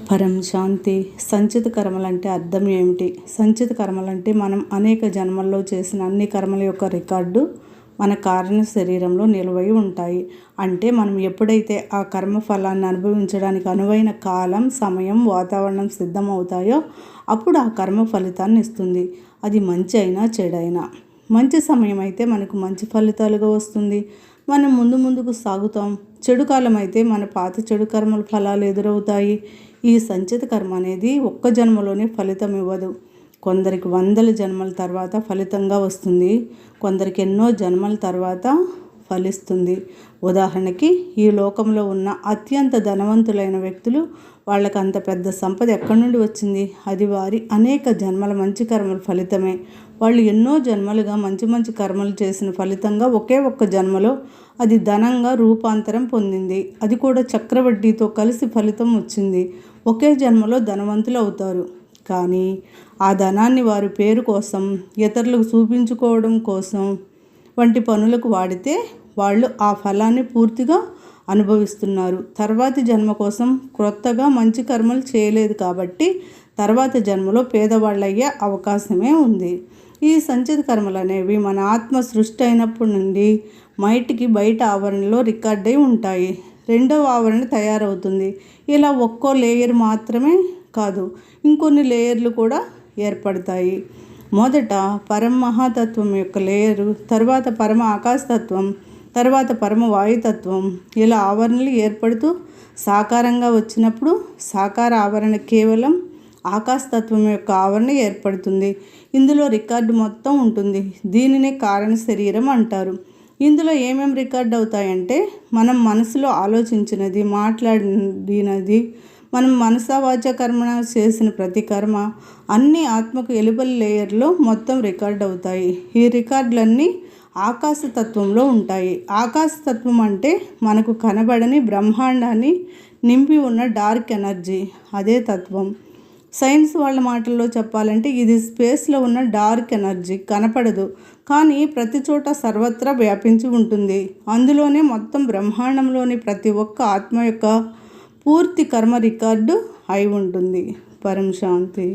పరం శాంతి. సంచిత కర్మలంటే అర్థం ఏమిటి? సంచిత కర్మలంటే మనం అనేక జన్మల్లో చేసిన అన్ని కర్మల యొక్క రికార్డు మన కారణ శరీరంలో నిలువై ఉంటాయి. అంటే మనం ఎప్పుడైతే ఆ కర్మ ఫలాన్ని అనుభవించడానికి అనువైన కాలం, సమయం, వాతావరణం సిద్ధమవుతాయో అప్పుడు ఆ కర్మ ఫలితాన్ని ఇస్తుంది. అది మంచి అయినా చెడైనా. మంచి సమయం అయితే మనకు మంచి ఫలితాలుగా వస్తుంది, మనం ముందుకు సాగుతాం. చెడు కాలం అయితే మన పాత చెడు కర్మల ఫలాలు ఎదురవుతాయి. ఈ సంచిత కర్మ అనేది ఒక్క జన్మలోనే ఫలితం ఇవ్వదు. కొందరికి వందల జన్మల తర్వాత ఫలితంగా వస్తుంది, కొందరికి ఎన్నో జన్మల తర్వాత ఫలిస్తుంది. ఉదాహరణకి ఈ లోకంలో ఉన్న అత్యంత ధనవంతులైన వ్యక్తులు, వాళ్ళకి అంత పెద్ద సంపద ఎక్కడి నుండి వచ్చింది? అది వారి అనేక జన్మల మంచి కర్మల ఫలితమే. వాళ్ళు ఎన్నో జన్మలుగా మంచి కర్మలు చేసిన ఫలితంగా ఒక్క జన్మలో అది ధనంగా రూపాంతరం పొందింది. అది కూడా చక్రవడ్డీతో కలిసి ఫలితం వచ్చింది. ఒకే జన్మలో ధనవంతులు అవుతారు. కానీ ఆ ధనాన్ని వారి పేరు కోసం, ఇతరులకు చూపించుకోవడం కోసం వంటి పనులకు వాడితే వాళ్ళు ఆ ఫలాన్ని పూర్తిగా అనుభవిస్తున్నారు. తర్వాతి జన్మ కోసం క్రొత్తగా మంచి కర్మలు చేయలేదు కాబట్టి తర్వాత జన్మలో పేదవాళ్ళయ్యే అవకాశమే ఉంది. ఈ సంచిత కర్మలు అనేవి మన ఆత్మ సృష్టి అయినప్పటి నుండి మైటికి బయట ఆవరణలో రికార్డ్ అయి ఉంటాయి. రెండవ ఆవరణ తయారవుతుంది. ఇలా ఒక్కో లేయర్ మాత్రమే కాదు, ఇంకొన్ని లేయర్లు కూడా ఏర్పడతాయి. మొదట పరమ మహాతత్వం యొక్క లేయరు, తర్వాత పరమ ఆకాశతత్వం, తర్వాత పరమ వాయుతత్వం. ఇలా ఆవరణలు ఏర్పడుతూ సాకారంగా వచ్చినప్పుడు సాకార ఆవరణ కేవలం ఆకాశతత్వం యొక్క ఆవరణ ఏర్పడుతుంది. ఇందులో రికార్డు మొత్తం ఉంటుంది. దీనినే కారణ శరీరం అంటారు. ఇందులో ఏమేమి రికార్డ్ అవుతాయంటే మనం మనసులో ఆలోచించినది, మాట్లాడినది, మనం మనసా వాచ కర్మణ చేసిన ప్రతి కర్మ అన్ని ఆత్మకు ఎలుబడి లేయర్లో మొత్తం రికార్డ్ అవుతాయి. ఈ రికార్డులన్నీ ఆకాశతత్వంలో ఉంటాయి. ఆకాశతత్వం అంటే మనకు కనబడని బ్రహ్మాండాన్ని నింపి ఉన్న డార్క్ ఎనర్జీ, అదే తత్వం. సైన్స్ వాళ్ళ మాటల్లో చెప్పాలంటే ఇది స్పేస్లో ఉన్న డార్క్ ఎనర్జీ. కనపడదు, కానీ ప్రతి చోట సర్వత్రా వ్యాపించి ఉంటుంది. అందులోనే మొత్తం బ్రహ్మాండంలోని ప్రతి ఒక్క ఆత్మ యొక్క పూర్తి కర్మ రికార్డు అయి ఉంటుంది. పరం శాంతి.